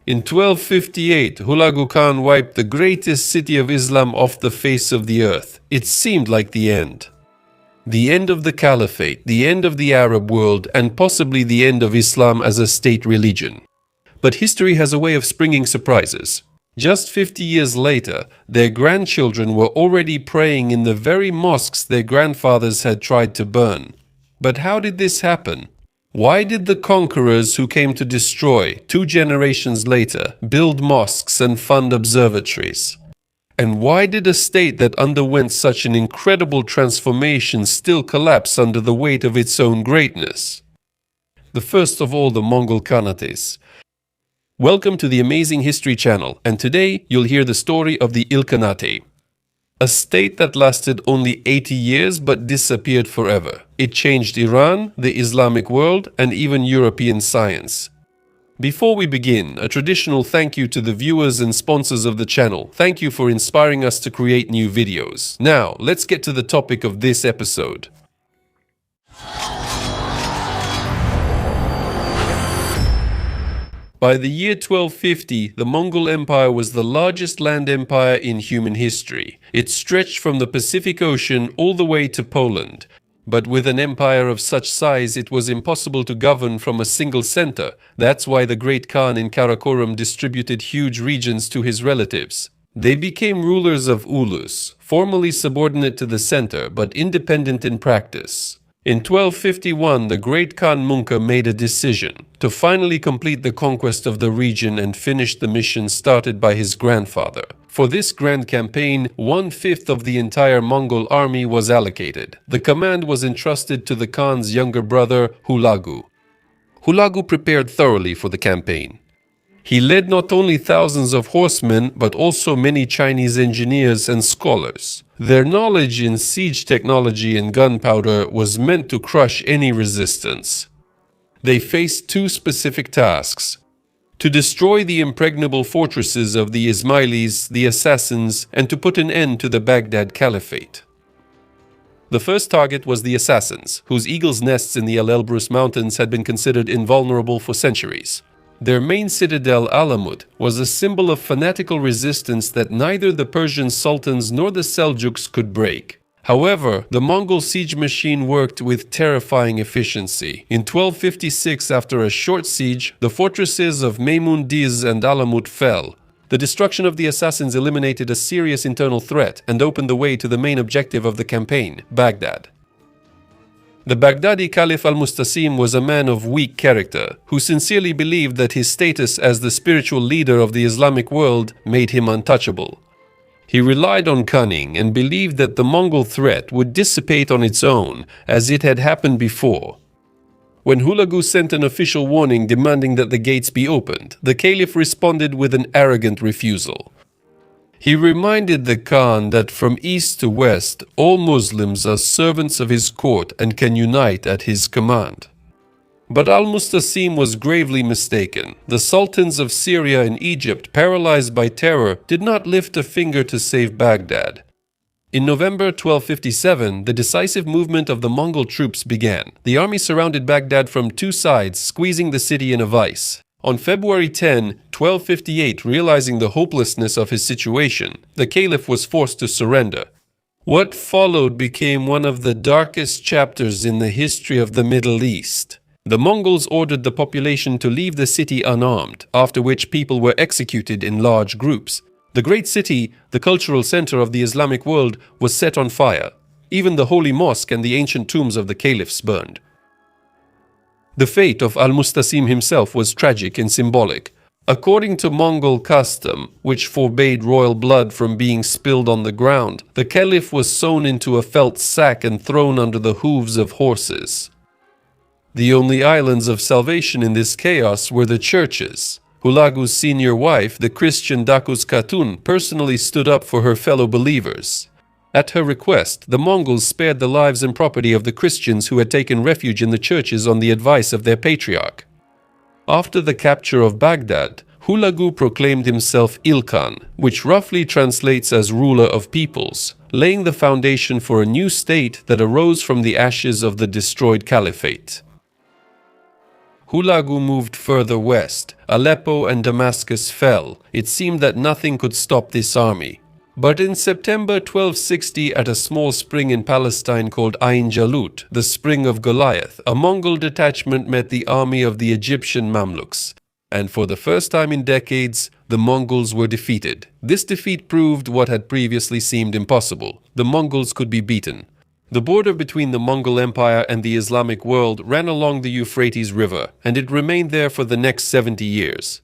In 1258, Hulagu Khan wiped the greatest city of Islam off the face of the earth. It seemed like the end. The end of the Caliphate, the end of the Arab world, and possibly the end of Islam as a state religion. But history has a way of springing surprises. Just 50 years later, their grandchildren were already praying in the very mosques their grandfathers had tried to burn. But how did this happen? Why did the conquerors who came to destroy 2 generations later build mosques and fund observatories? And why did a state that underwent such an incredible transformation still collapse under the weight of its own greatness? The first of all, the Mongol Khanates. Welcome to the Amazing History channel, and today you'll hear the story of the Ilkhanate. A state that lasted only 80 years but disappeared forever. It changed Iran, the Islamic world, and even European science. Before we begin, a traditional thank you to the viewers and sponsors of the channel. Thank you for inspiring us to create new videos. Now, let's get to the topic of this episode. By the year 1250, the Mongol Empire was the largest land empire in human history. It stretched from the Pacific Ocean all the way to Poland. But with an empire of such size, it was impossible to govern from a single center. That's why the great Khan in Karakorum distributed huge regions to his relatives. They became rulers of Ulus, formally subordinate to the center, but independent in practice. In 1251, the great Khan Munka made a decision to finally complete the conquest of the region and finish the mission started by his grandfather. For this grand campaign, 1/5 of the entire Mongol army was allocated. The command was entrusted to the Khan's younger brother, Hulagu. Hulagu prepared thoroughly for the campaign. He led not only thousands of horsemen, but also many Chinese engineers and scholars. Their knowledge in siege technology and gunpowder was meant to crush any resistance. They faced 2 specific tasks: to destroy the impregnable fortresses of the Ismailis, the Assassins, and to put an end to the Baghdad Caliphate. The first target was the Assassins, whose eagles' nests in the El Elbrus Mountains had been considered invulnerable for centuries. Their main citadel, Alamut, was a symbol of fanatical resistance that neither the Persian sultans nor the Seljuks could break. However, the Mongol siege machine worked with terrifying efficiency. In 1256, after a short siege, the fortresses of Meymun Diz and Alamut fell. The destruction of the Assassins eliminated a serious internal threat and opened the way to the main objective of the campaign, Baghdad. The Baghdadi Caliph al-Mustasim was a man of weak character, who sincerely believed that his status as the spiritual leader of the Islamic world made him untouchable. He relied on cunning and believed that the Mongol threat would dissipate on its own, as it had happened before. When Hulagu sent an official warning demanding that the gates be opened, the Caliph responded with an arrogant refusal. He reminded the Khan that from east to west, all Muslims are servants of his court and can unite at his command. But al-Mustasim was gravely mistaken. The sultans of Syria and Egypt, paralyzed by terror, did not lift a finger to save Baghdad. In November 1257, the decisive movement of the Mongol troops began. The army surrounded Baghdad from 2 sides, squeezing the city in a vice. On February 10, 1258, realizing the hopelessness of his situation, the Caliph was forced to surrender. What followed became one of the darkest chapters in the history of the Middle East. The Mongols ordered the population to leave the city unarmed, after which people were executed in large groups. The great city, the cultural center of the Islamic world, was set on fire. Even the holy mosque and the ancient tombs of the caliphs burned. The fate of al-Mustasim himself was tragic and symbolic. According to Mongol custom, which forbade royal blood from being spilled on the ground, the caliph was sewn into a felt sack and thrown under the hooves of horses. The only islands of salvation in this chaos were the churches. Hulagu's senior wife, the Christian Dakuz Khatun, personally stood up for her fellow believers. At her request, the Mongols spared the lives and property of the Christians who had taken refuge in the churches on the advice of their patriarch. After the capture of Baghdad, Hulagu proclaimed himself Ilkhan, which roughly translates as ruler of peoples, laying the foundation for a new state that arose from the ashes of the destroyed caliphate. Hulagu moved further west. Aleppo and Damascus fell. It seemed that nothing could stop this army. But in September 1260, at a small spring in Palestine called Ain Jalut, the spring of Goliath, a Mongol detachment met the army of the Egyptian Mamluks. And for the first time in decades, the Mongols were defeated. This defeat proved what had previously seemed impossible. The Mongols could be beaten. The border between the Mongol Empire and the Islamic world ran along the Euphrates River, and it remained there for the next 70 years.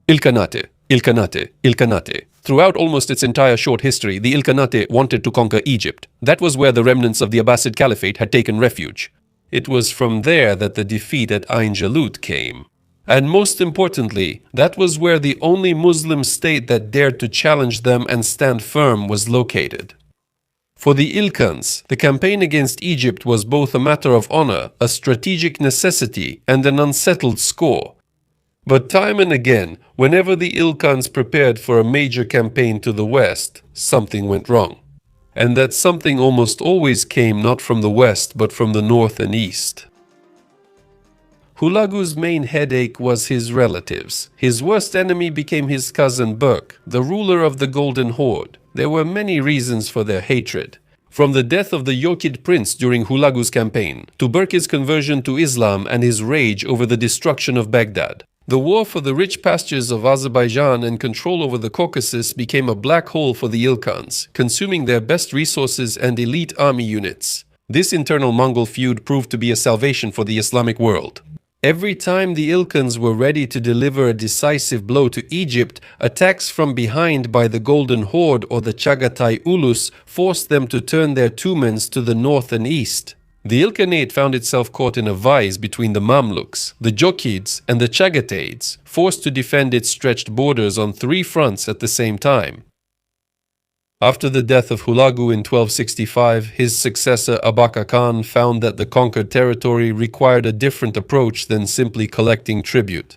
Ilkhanate, Ilkhanate, Ilkhanate. Throughout almost its entire short history, the Ilkhanate wanted to conquer Egypt. That was where the remnants of the Abbasid Caliphate had taken refuge. It was from there that the defeat at Ain Jalut came. And most importantly, that was where the only Muslim state that dared to challenge them and stand firm was located. For the Ilkhans, the campaign against Egypt was both a matter of honor, a strategic necessity, and an unsettled score. But time and again, whenever the Ilkhans prepared for a major campaign to the west, something went wrong. And that something almost always came not from the west but from the north and east. Hulagu's main headache was his relatives. His worst enemy became his cousin Berk, the ruler of the Golden Horde. There were many reasons for their hatred. From the death of the Yokid prince during Hulagu's campaign, to Berk's conversion to Islam and his rage over the destruction of Baghdad. The war for the rich pastures of Azerbaijan and control over the Caucasus became a black hole for the Ilkhans, consuming their best resources and elite army units. This internal Mongol feud proved to be a salvation for the Islamic world. Every time the Ilkhans were ready to deliver a decisive blow to Egypt, attacks from behind by the Golden Horde or the Chagatai Ulus forced them to turn their tumens to the north and east. The Ilkhanate found itself caught in a vise between the Mamluks, the Jochids, and the Chagataids, forced to defend its stretched borders on three fronts at the same time. After the death of Hulagu in 1265, his successor Abaka Khan found that the conquered territory required a different approach than simply collecting tribute.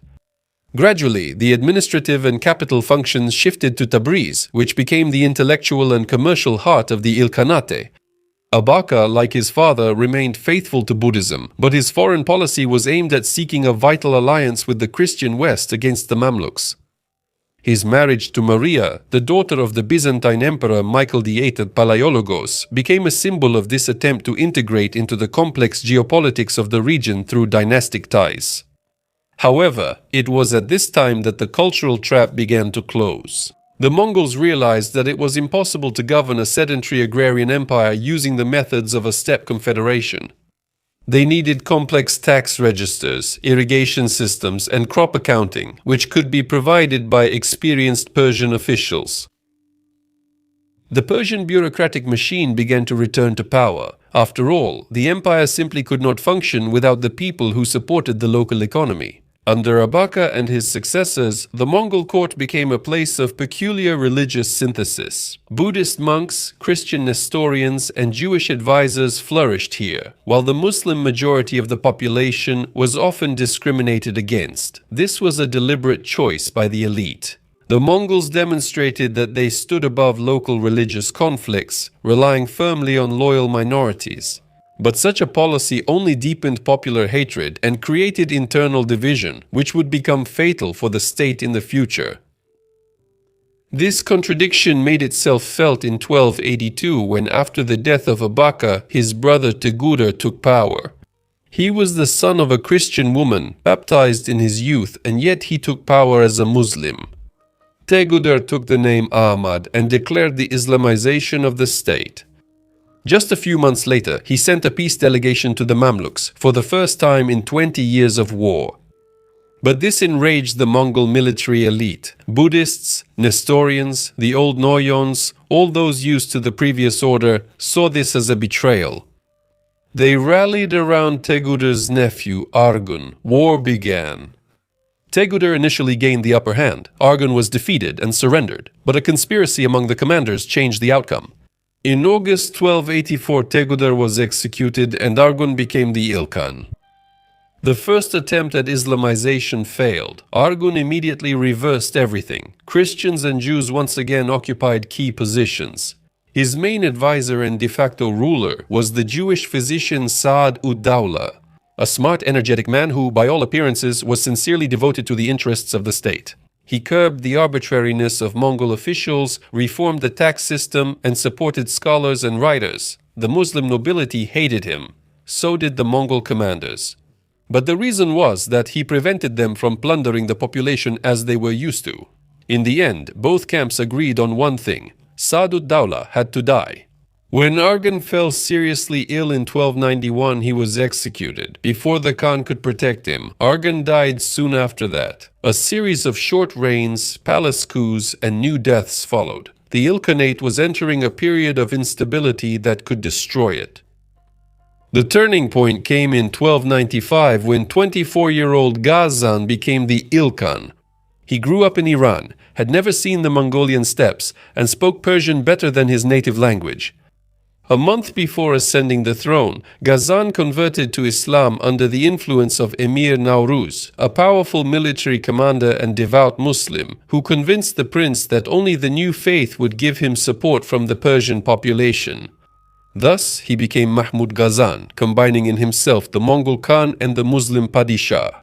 Gradually, the administrative and capital functions shifted to Tabriz, which became the intellectual and commercial heart of the Ilkhanate. Abaka, like his father, remained faithful to Buddhism, but his foreign policy was aimed at seeking a vital alliance with the Christian West against the Mamluks. His marriage to Maria, the daughter of the Byzantine Emperor Michael VIII at Palaiologos, became a symbol of this attempt to integrate into the complex geopolitics of the region through dynastic ties. However, it was at this time that the cultural trap began to close. The Mongols realized that it was impossible to govern a sedentary agrarian empire using the methods of a steppe confederation. They needed complex tax registers, irrigation systems, and crop accounting, which could be provided by experienced Persian officials. The Persian bureaucratic machine began to return to power. After all, the empire simply could not function without the people who supported the local economy. Under Abaka and his successors, the Mongol court became a place of peculiar religious synthesis. Buddhist monks, Christian Nestorians, and Jewish advisors flourished here, while the Muslim majority of the population was often discriminated against. This was a deliberate choice by the elite. The Mongols demonstrated that they stood above local religious conflicts, relying firmly on loyal minorities. But such a policy only deepened popular hatred and created internal division, which would become fatal for the state in the future. This contradiction made itself felt in 1282 when, after the death of Abaka, his brother Teguder took power. He was the son of a Christian woman, baptized in his youth, and yet he took power as a Muslim. Teguder took the name Ahmad and declared the Islamization of the state. Just a few months later, he sent a peace delegation to the Mamluks for the first time in 20 years of war. But this enraged the Mongol military elite. Buddhists, Nestorians, the old Noyons, all those used to the previous order, saw this as a betrayal. They rallied around Teguder's nephew, Argun. War began. Teguder initially gained the upper hand. Argun was defeated and surrendered, but a conspiracy among the commanders changed the outcome. In August 1284, Teguder was executed and Argun became the Ilkhan. The first attempt at Islamization failed. Argun immediately reversed everything. Christians and Jews once again occupied key positions. His main advisor and de facto ruler was the Jewish physician Saad ud-Dawla. a smart, energetic man who, by all appearances, was sincerely devoted to the interests of the state. He curbed the arbitrariness of Mongol officials, reformed the tax system, and supported scholars and writers. The Muslim nobility hated him. So did the Mongol commanders. But the reason was that he prevented them from plundering the population as they were used to. In the end, both camps agreed on one thing: Sa'd-ud-Dawla had to die. When Arghun fell seriously ill in 1291, he was executed. Before the Khan could protect him, Arghun died soon after that. A series of short reigns, palace coups, and new deaths followed. The Ilkhanate was entering a period of instability that could destroy it. The turning point came in 1295 when 24-year-old Ghazan became the Ilkhan. He grew up in Iran, had never seen the Mongolian steppes, and spoke Persian better than his native language. A month before ascending the throne, Ghazan converted to Islam under the influence of Emir Nauruz, a powerful military commander and devout Muslim, who convinced the prince that only the new faith would give him support from the Persian population. Thus, he became Mahmud Ghazan, combining in himself the Mongol Khan and the Muslim Padishah.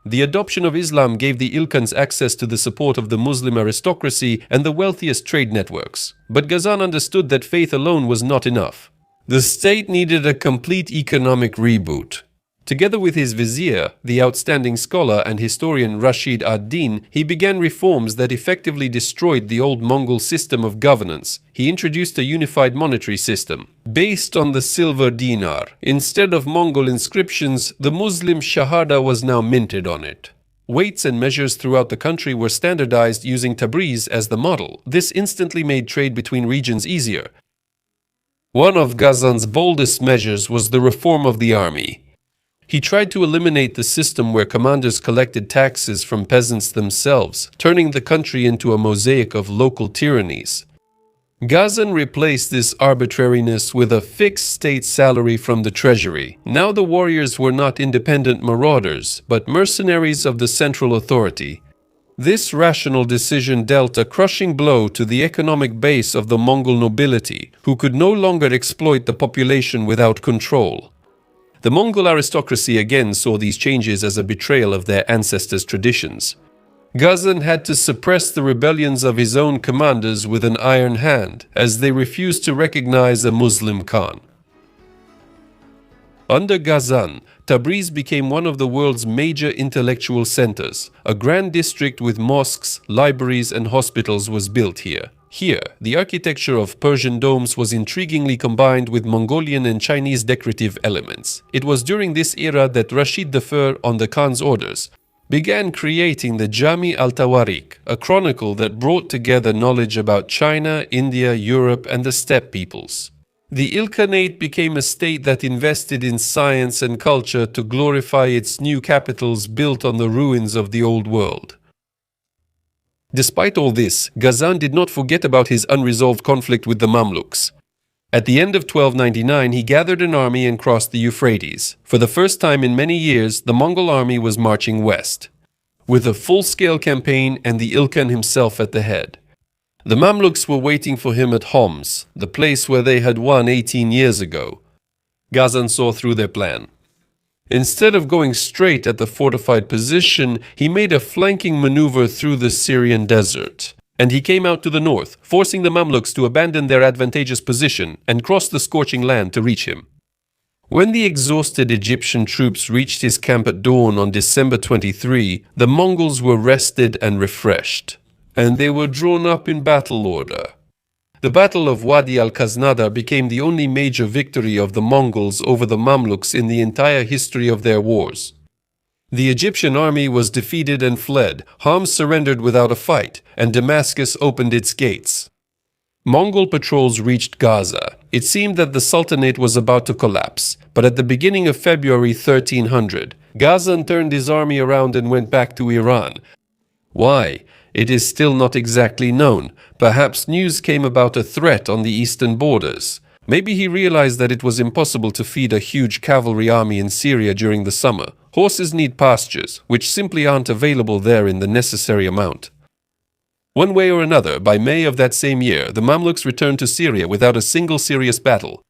The adoption of Islam gave the Ilkhans access to the support of the Muslim aristocracy and the wealthiest trade networks. But Ghazan understood that faith alone was not enough. The state needed a complete economic reboot. Together with his vizier, the outstanding scholar and historian Rashid ad-Din, he began reforms that effectively destroyed the old Mongol system of governance. He introduced a unified monetary system, based on the silver dinar. Instead of Mongol inscriptions, the Muslim shahada was now minted on it. Weights and measures throughout the country were standardized using Tabriz as the model. This instantly made trade between regions easier. One of Ghazan's boldest measures was the reform of the army. He tried to eliminate the system where commanders collected taxes from peasants themselves, turning the country into a mosaic of local tyrannies. Ghazan replaced this arbitrariness with a fixed state salary from the treasury. Now the warriors were not independent marauders, but mercenaries of the central authority. This rational decision dealt a crushing blow to the economic base of the Mongol nobility, who could no longer exploit the population without control. The Mongol aristocracy again saw these changes as a betrayal of their ancestors' traditions. Ghazan had to suppress the rebellions of his own commanders with an iron hand, as they refused to recognize a Muslim Khan. Under Ghazan, Tabriz became one of the world's major intellectual centers. A grand district with mosques, libraries, and hospitals was built here. Here, the architecture of Persian domes was intriguingly combined with Mongolian and Chinese decorative elements. It was during this era that Rashid I, on the Khan's orders, began creating the Jami al-Tawarik, a chronicle that brought together knowledge about China, India, Europe, and the steppe peoples. The Ilkhanate became a state that invested in science and culture to glorify its new capitals built on the ruins of the old world. Despite all this, Ghazan did not forget about his unresolved conflict with the Mamluks. At the end of 1299, he gathered an army and crossed the Euphrates. For the first time in many years, the Mongol army was marching west, with a full-scale campaign and the Ilkhan himself at the head. The Mamluks were waiting for him at Homs, the place where they had won 18 years ago. Ghazan saw through their plan. Instead of going straight at the fortified position, he made a flanking maneuver through the Syrian desert. And he came out to the north, forcing the Mamluks to abandon their advantageous position and cross the scorching land to reach him. When the exhausted Egyptian troops reached his camp at dawn on December 23, the Mongols were rested and refreshed, and they were drawn up in battle order. The Battle of Wadi al-Khaznada became the only major victory of the Mongols over the Mamluks in the entire history of their wars. The Egyptian army was defeated and fled, Homs surrendered without a fight, and Damascus opened its gates. Mongol patrols reached Gaza. It seemed that the Sultanate was about to collapse, but at the beginning of February 1300, Ghazan turned his army around and went back to Iran. Why? It is still not exactly known. Perhaps news came about a threat on the eastern borders. Maybe he realized that it was impossible to feed a huge cavalry army in Syria during the summer. Horses need pastures, which simply aren't available there in the necessary amount. One way or another, by May of that same year, the Mamluks returned to Syria without a single serious battle.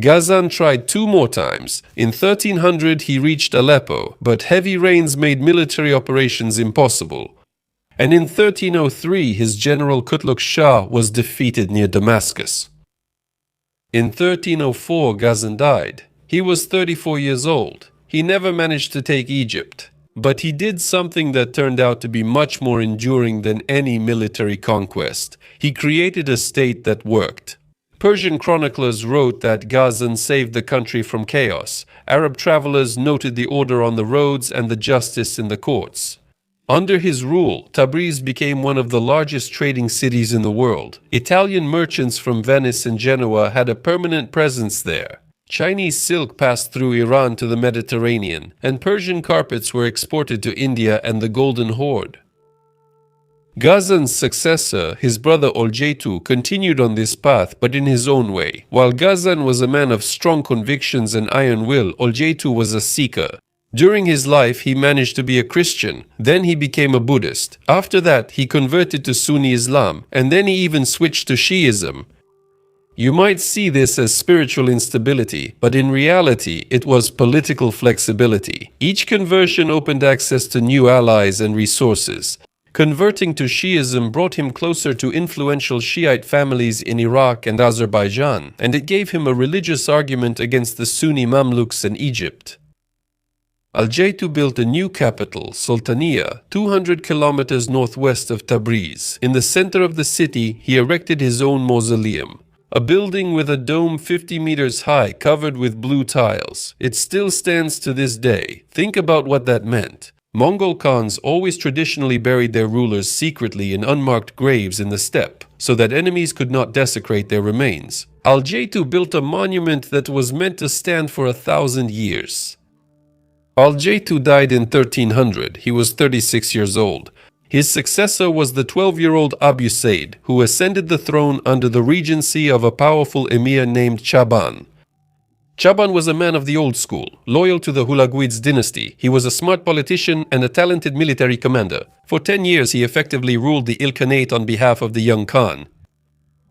Ghazan tried 2 more times. In 1300 he reached Aleppo, but heavy rains made military operations impossible. And in 1303 his general Kutluk Shah was defeated near Damascus. In 1304 Ghazan died. He was 34 years old. He never managed to take Egypt. But he did something that turned out to be much more enduring than any military conquest. He created a state that worked. Persian chroniclers wrote that Ghazan saved the country from chaos. Arab travelers noted the order on the roads and the justice in the courts. Under his rule, Tabriz became one of the largest trading cities in the world. Italian merchants from Venice and Genoa had a permanent presence there. Chinese silk passed through Iran to the Mediterranean, and Persian carpets were exported to India and the Golden Horde. Ghazan's successor, his brother Olcaytu, continued on this path, but in his own way. While Ghazan was a man of strong convictions and iron will, Olcaytu was a seeker. During his life, he managed to be a Christian. Then he became a Buddhist. After that, he converted to Sunni Islam, and then he even switched to Shiism. You might see this as spiritual instability, but in reality, it was political flexibility. Each conversion opened access to new allies and resources. Converting to Shiism brought him closer to influential Shiite families in Iraq and Azerbaijan, and it gave him a religious argument against the Sunni Mamluks in Egypt. Olcaytu built a new capital, Sultaniya, 200 kilometers northwest of Tabriz. In the center of the city, he erected his own mausoleum. A building with a dome 50 meters high covered with blue tiles. It still stands to this day. Think about what that meant. Mongol Khans always traditionally buried their rulers secretly in unmarked graves in the steppe, so that enemies could not desecrate their remains. Olcaytu built a monument that was meant to stand for 1,000 years. Olcaytu died in 1300. He was 36 years old. His successor was the 12-year-old Abu Said, who ascended the throne under the regency of a powerful emir named Chaban. Chaban was a man of the old school, loyal to the Hulaguids dynasty. He was a smart politician and a talented military commander. For 10 years he effectively ruled the Ilkhanate on behalf of the young Khan.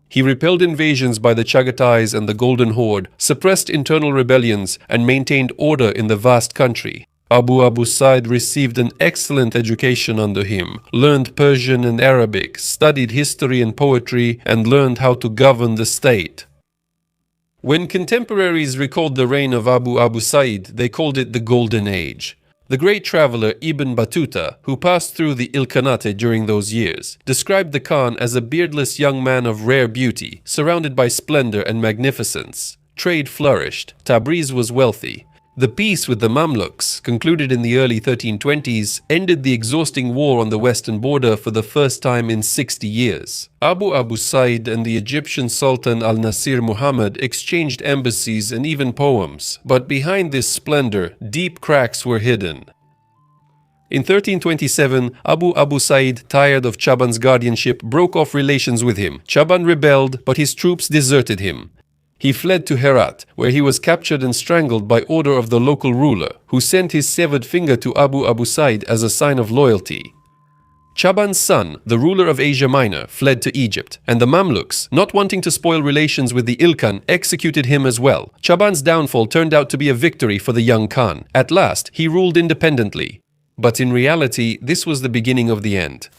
He repelled invasions by the Chagatais and the Golden Horde, suppressed internal rebellions, and maintained order in the vast country. Abu Said received an excellent education under him, learned Persian and Arabic, studied history and poetry, and learned how to govern the state. When contemporaries recalled the reign of Abu Said, they called it the Golden Age. The great traveler Ibn Battuta, who passed through the Ilkhanate during those years, described the Khan as a beardless young man of rare beauty, surrounded by splendor and magnificence. Trade flourished. Tabriz was wealthy. The peace with the Mamluks, concluded in the early 1320s, ended the exhausting war on the western border for the first time in 60 years. Abu Said and the Egyptian Sultan al-Nasir Muhammad exchanged embassies and even poems, but behind this splendor, deep cracks were hidden. In 1327, Abu Said, tired of Chaban's guardianship, broke off relations with him. Chaban rebelled, but his troops deserted him. He fled to Herat, where he was captured and strangled by order of the local ruler, who sent his severed finger to Abu Said as a sign of loyalty. Chaban's son, the ruler of Asia Minor, fled to Egypt, and the Mamluks, not wanting to spoil relations with the Ilkhan, executed him as well. Chaban's downfall turned out to be a victory for the young Khan. At last, he ruled independently. But in reality, this was the beginning of the end.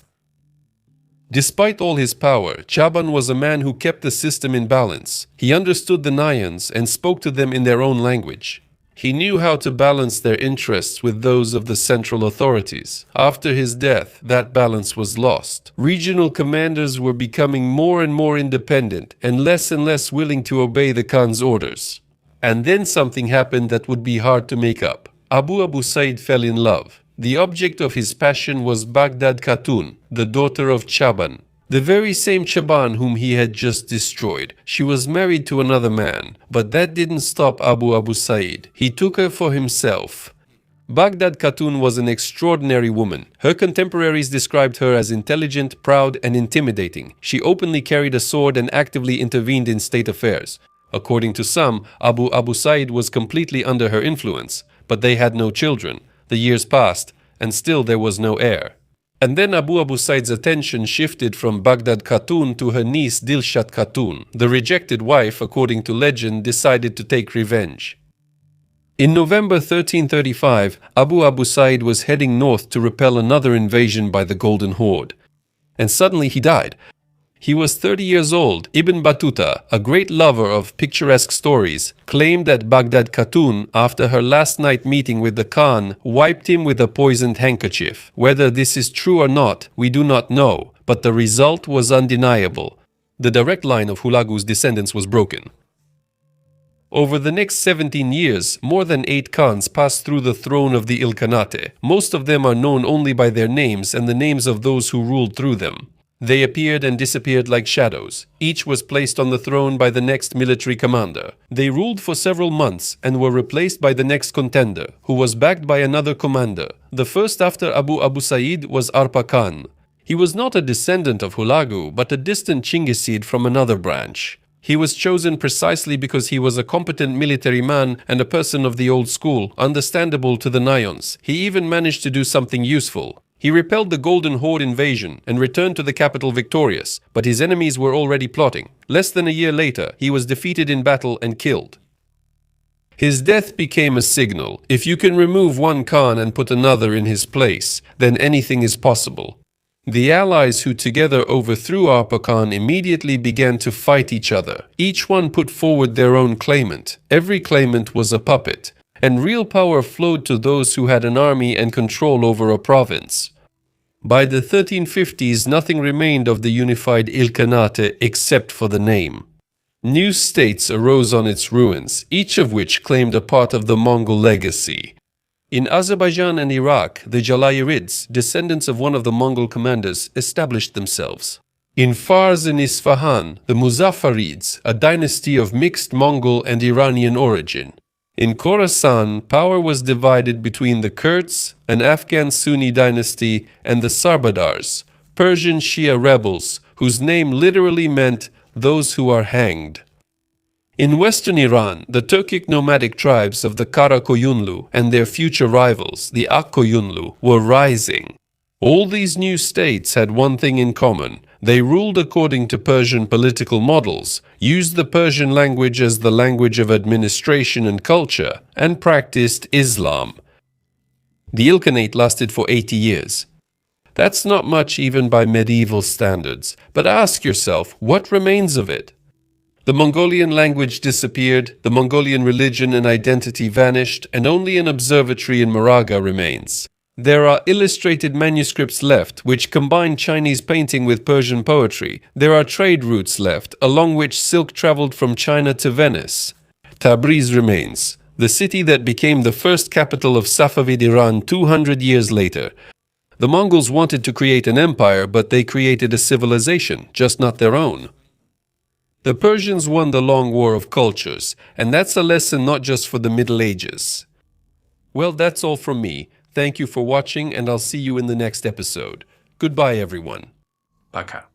Despite all his power, Chaban was a man who kept the system in balance. He understood the Nayans and spoke to them in their own language. He knew how to balance their interests with those of the central authorities. After his death, that balance was lost. Regional commanders were becoming more and more independent and less willing to obey the Khan's orders. And then something happened that would be hard to make up. Abu Said fell in love. The object of his passion was Baghdad Khatun, the daughter of Chaban, the very same Chaban whom he had just destroyed. She was married to another man, but that didn't stop Abu Said. He took her for himself. Baghdad Khatun was an extraordinary woman. Her contemporaries described her as intelligent, proud, and intimidating. She openly carried a sword and actively intervened in state affairs. According to some, Abu Said was completely under her influence, but they had no children. The years passed, and still there was no heir. And then Abu Said's attention shifted from Baghdad Khatun to her niece Dilshat Khatun. The rejected wife, according to legend, decided to take revenge. In November 1335, Abu Said was heading north to repel another invasion by the Golden Horde. And suddenly he died. He was 30 years old. Ibn Battuta, a great lover of picturesque stories, claimed that Baghdad Khatun, after her last night meeting with the Khan, wiped him with a poisoned handkerchief. Whether this is true or not, we do not know, but the result was undeniable. The direct line of Hulagu's descendants was broken. Over the next 17 years, more than 8 Khans passed through the throne of the Ilkhanate. Most of them are known only by their names and the names of those who ruled through them. They appeared and disappeared like shadows. Each was placed on the throne by the next military commander. They ruled for several months and were replaced by the next contender, who was backed by another commander. The first after Abu Said was Arpa Khan. He was not a descendant of Hulagu, but a distant Chinggisid from another branch. He was chosen precisely because he was a competent military man and a person of the old school, understandable to the Nayons. He even managed to do something useful. He repelled the Golden Horde invasion and returned to the capital victorious, but his enemies were already plotting. Less than a year later, he was defeated in battle and killed. His death became a signal. If you can remove one Khan and put another in his place, then anything is possible. The allies who together overthrew Arpa Khan immediately began to fight each other. Each one put forward their own claimant. Every claimant was a puppet, and real power flowed to those who had an army and control over a province. By the 1350s, nothing remained of the unified Ilkhanate except for the name. New states arose on its ruins, each of which claimed a part of the Mongol legacy. In Azerbaijan and Iraq, the Jalayirids, descendants of one of the Mongol commanders, established themselves. In Fars and Isfahan, the Muzaffarids, a dynasty of mixed Mongol and Iranian origin. In Khorasan, power was divided between the Kurds, an Afghan Sunni dynasty, and the Sarbadars, Persian Shia rebels, whose name literally meant those who are hanged. In western Iran, the Turkic nomadic tribes of the Karakoyunlu and their future rivals, the Akkoyunlu, were rising. All these new states had one thing in common. They ruled according to Persian political models, used the Persian language as the language of administration and culture, and practiced Islam. The Ilkhanate lasted for 80 years. That's not much even by medieval standards, but ask yourself, what remains of it? The Mongolian language disappeared, the Mongolian religion and identity vanished, and only an observatory in Moraga remains. There are illustrated manuscripts left, which combine Chinese painting with Persian poetry. There are trade routes left, along which silk traveled from China to Venice. Tabriz remains, the city that became the first capital of Safavid Iran 200 years later. The Mongols wanted to create an empire, but they created a civilization, just not their own. The Persians won the long war of cultures, and that's a lesson not just for the Middle Ages. Well, that's all from me. Thank you for watching, and I'll see you in the next episode. Goodbye, everyone. Пока.